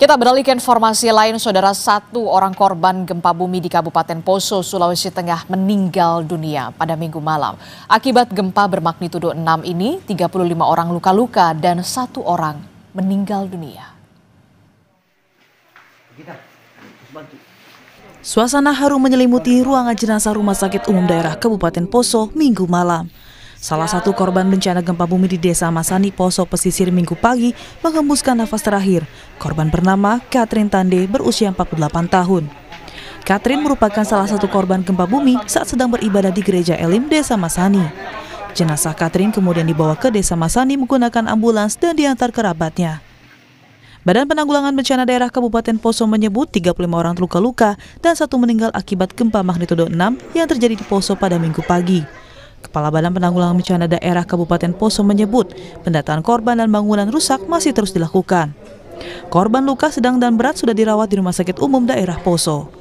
Kita beralih ke informasi lain, saudara. Satu orang korban gempa bumi di Kabupaten Poso, Sulawesi Tengah meninggal dunia pada Minggu malam. Akibat gempa bermagnitudo 6 ini, 35 orang luka-luka dan 1 orang meninggal dunia. Suasana haru menyelimuti ruangan jenazah Rumah Sakit Umum Daerah Kabupaten Poso Minggu malam. Salah satu korban bencana gempa bumi di Desa Masani, Poso Pesisir Minggu pagi menghembuskan nafas terakhir. Korban bernama Catherine Tande berusia 48 tahun. Catherine merupakan salah satu korban gempa bumi saat sedang beribadah di Gereja Elim, Desa Masani. Jenazah Catherine kemudian dibawa ke Desa Masani menggunakan ambulans dan diantar kerabatnya. Badan Penanggulangan Bencana Daerah Kabupaten Poso menyebut 35 orang luka-luka dan 1 meninggal akibat gempa magnitudo 6 yang terjadi di Poso pada Minggu pagi. Kepala Badan Penanggulangan Bencana Daerah Kabupaten Poso menyebut pendataan korban dan bangunan rusak masih terus dilakukan. Korban luka sedang dan berat sudah dirawat di Rumah Sakit Umum Daerah Poso.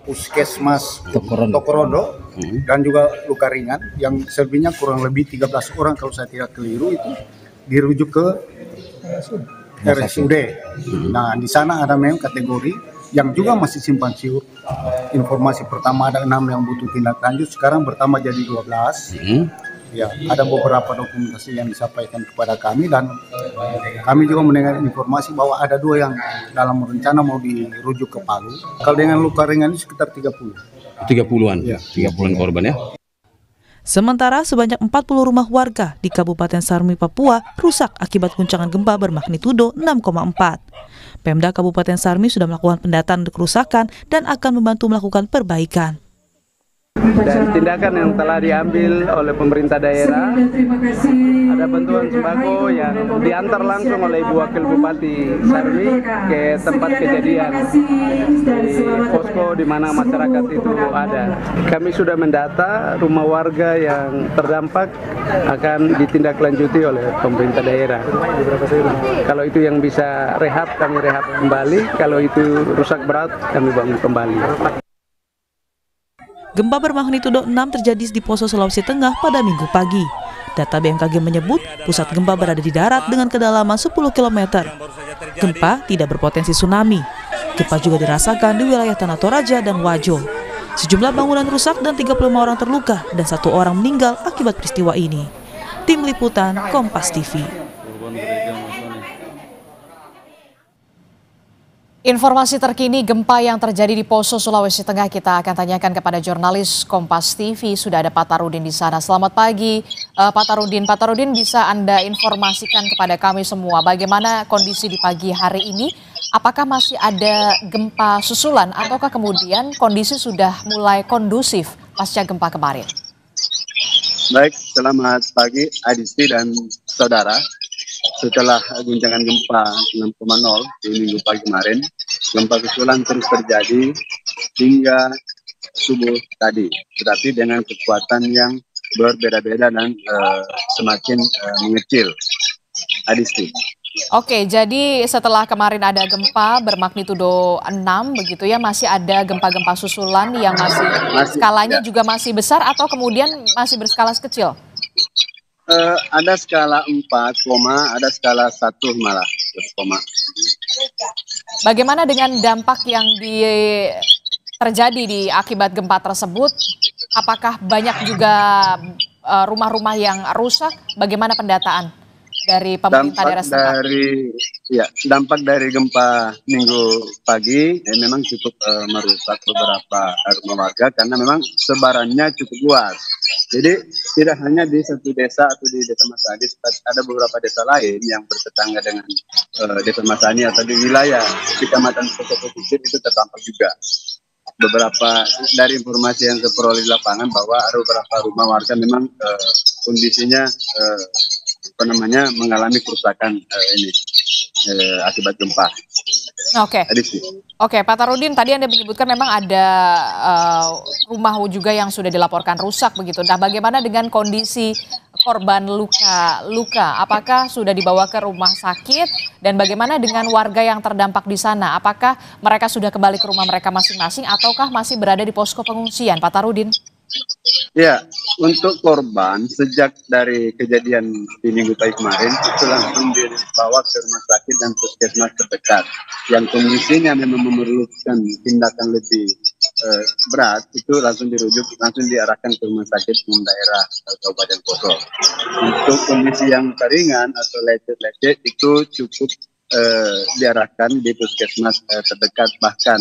Puskesmas Tokorondo dan juga luka ringan yang selebihnya kurang lebih 13 orang kalau saya tidak keliru itu dirujuk ke RSUD. Nah, di sana ada memang kategori yang juga masih simpang siur. Informasi pertama ada 6 yang butuh tindak lanjut, sekarang bertambah jadi 12. Ya, ada beberapa dokumentasi yang disampaikan kepada kami dan kami juga mendengar informasi bahwa ada 2 yang dalam rencana mau dirujuk ke Palu. Kalau dengan luka ringan ini sekitar 30. 30-an, ya. 30-an korban ya. Sementara sebanyak 40 rumah warga di Kabupaten Sarmi, Papua rusak akibat guncangan gempa bermagnitudo 6,4. Pemda Kabupaten Sarmi sudah melakukan pendataan kerusakan dan akan membantu melakukan perbaikan. Dan tindakan yang telah diambil oleh pemerintah daerah, ada bantuan sembako yang diantar langsung oleh Ibu Wakil Bupati Sarmi ke tempat kejadian di posko di mana masyarakat itu ada. Kami sudah mendata rumah warga yang terdampak akan ditindaklanjuti oleh pemerintah daerah. Kalau itu yang bisa rehab, kami rehab kembali. Kalau itu rusak berat, kami bangun kembali. Gempa bermagnitudo 6 terjadi di Poso, Sulawesi Tengah pada Minggu pagi. Data BMKG menyebut pusat gempa berada di darat dengan kedalaman 10 km. Gempa tidak berpotensi tsunami. Gempa juga dirasakan di wilayah Tanah Toraja dan Wajo. Sejumlah bangunan rusak dan 35 orang terluka dan 1 orang meninggal akibat peristiwa ini. Tim Liputan Kompas TV. Informasi terkini gempa yang terjadi di Poso, Sulawesi Tengah kita akan tanyakan kepada jurnalis Kompas TV. Sudah ada Pak Tarudin di sana. Selamat pagi Pak Tarudin. Pak Tarudin, bisa Anda informasikan kepada kami semua bagaimana kondisi di pagi hari ini? Apakah masih ada gempa susulan ataukah kemudian kondisi sudah mulai kondusif pasca gempa kemarin? Baik, selamat pagi Adisti dan saudara. Setelah guncangan gempa 6,0 di minggu pagi kemarin, gempa susulan terus terjadi hingga subuh tadi, tetapi dengan kekuatan yang berbeda-beda dan semakin mengecil. Adisti. Oke, jadi setelah kemarin ada gempa bermagnitudo 6 begitu ya, masih ada gempa-gempa susulan yang masih skalanya ya, juga masih besar atau kemudian masih berskala kecil? Ada skala 4, ada skala 1 malah. Bagaimana dengan dampak yang terjadi di akibat gempa tersebut? Apakah banyak juga rumah-rumah yang rusak? Bagaimana pendataan dari pemerintah daerah setempat? Dampak dari gempa minggu pagi memang cukup merusak beberapa rumah warga karena memang sebarannya cukup luas. Jadi tidak hanya di satu desa atau di Desa Masani, ada beberapa desa lain yang bertetangga dengan Desa Masani atau di wilayah Kecamatan Poso Pesisir itu terdampak juga. Beberapa dari informasi yang saya peroleh di lapangan bahwa ada beberapa rumah warga memang kondisinya mengalami kerusakan akibat gempa. Oke, Pak Tarudin, tadi Anda menyebutkan memang ada rumah juga yang sudah dilaporkan rusak begitu. Nah, bagaimana dengan kondisi korban luka? Apakah sudah dibawa ke rumah sakit? Dan bagaimana dengan warga yang terdampak di sana? Apakah mereka sudah kembali ke rumah mereka masing-masing ataukah masih berada di posko pengungsian, Pak Tarudin? Ya, untuk korban sejak dari kejadian di minggu pagi kemarin itu langsung dibawa ke rumah sakit dan puskesmas terdekat yang kondisinya memang memerlukan tindakan lebih berat, itu langsung diarahkan ke rumah sakit umum daerah Kabupaten Poso. Untuk kondisi yang ringan atau lecet-lecet itu cukup diarahkan di puskesmas terdekat. Bahkan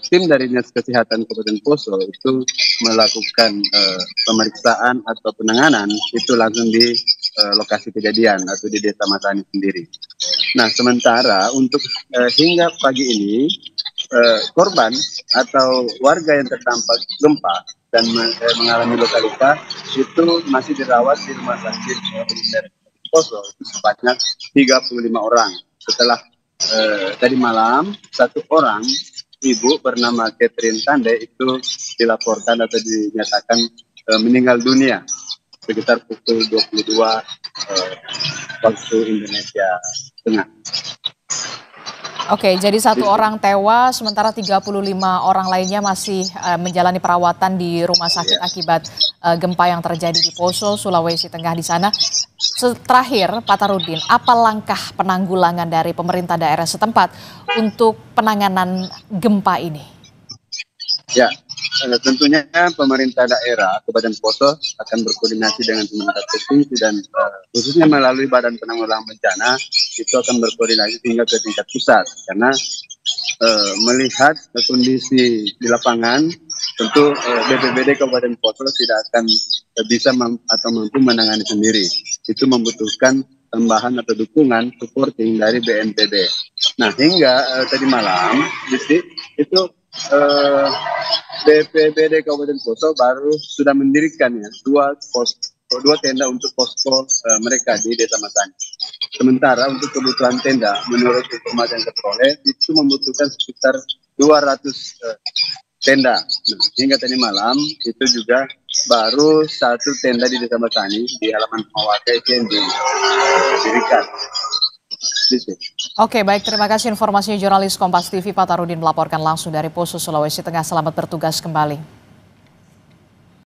tim dari Dinas Kesehatan Kabupaten Poso itu melakukan pemeriksaan atau penanganan itu langsung di lokasi kejadian atau di Desa Masani sendiri. Nah, sementara untuk hingga pagi ini korban atau warga yang terdampak gempa dan mengalami luka luka itu masih dirawat di rumah sakit Poso itu sebanyak 35 orang. Setelah tadi malam satu orang ibu bernama Catherine Tande itu dilaporkan atau dinyatakan meninggal dunia sekitar pukul 22 waktu Indonesia Tengah. Oke, jadi satu orang tewas, sementara 35 orang lainnya masih menjalani perawatan di rumah sakit akibat gempa yang terjadi di Poso, Sulawesi Tengah di sana. Terakhir, Pak Tarudin, apa langkah penanggulangan dari pemerintah daerah setempat untuk penanganan gempa ini? Ya, tentunya pemerintah daerah Kabupaten Poso akan berkoordinasi dengan pemerintah provinsi dan khususnya melalui Badan Penanggulangan Bencana itu akan berkoordinasi hingga ke tingkat pusat, karena melihat kondisi di lapangan tentu BPBD Kabupaten Poso tidak akan bisa atau mampu menangani sendiri. Itu membutuhkan tambahan atau dukungan supporting dari BNPB. Nah, hingga tadi malam itu BPBD Kabupaten Poso baru sudah mendirikan dua tenda untuk posko mereka di Desa Masani. Sementara untuk kebutuhan tenda, menurut informasi yang terperoleh itu membutuhkan sekitar 200 tenda. Nah, hingga tadi malam itu juga baru satu tenda di Desa Masani di halaman rumah warga yang didirikan. Oke, baik, terima kasih informasinya jurnalis Kompas TV Pak Tarudin melaporkan langsung dari Poso, Sulawesi Tengah. Selamat bertugas kembali.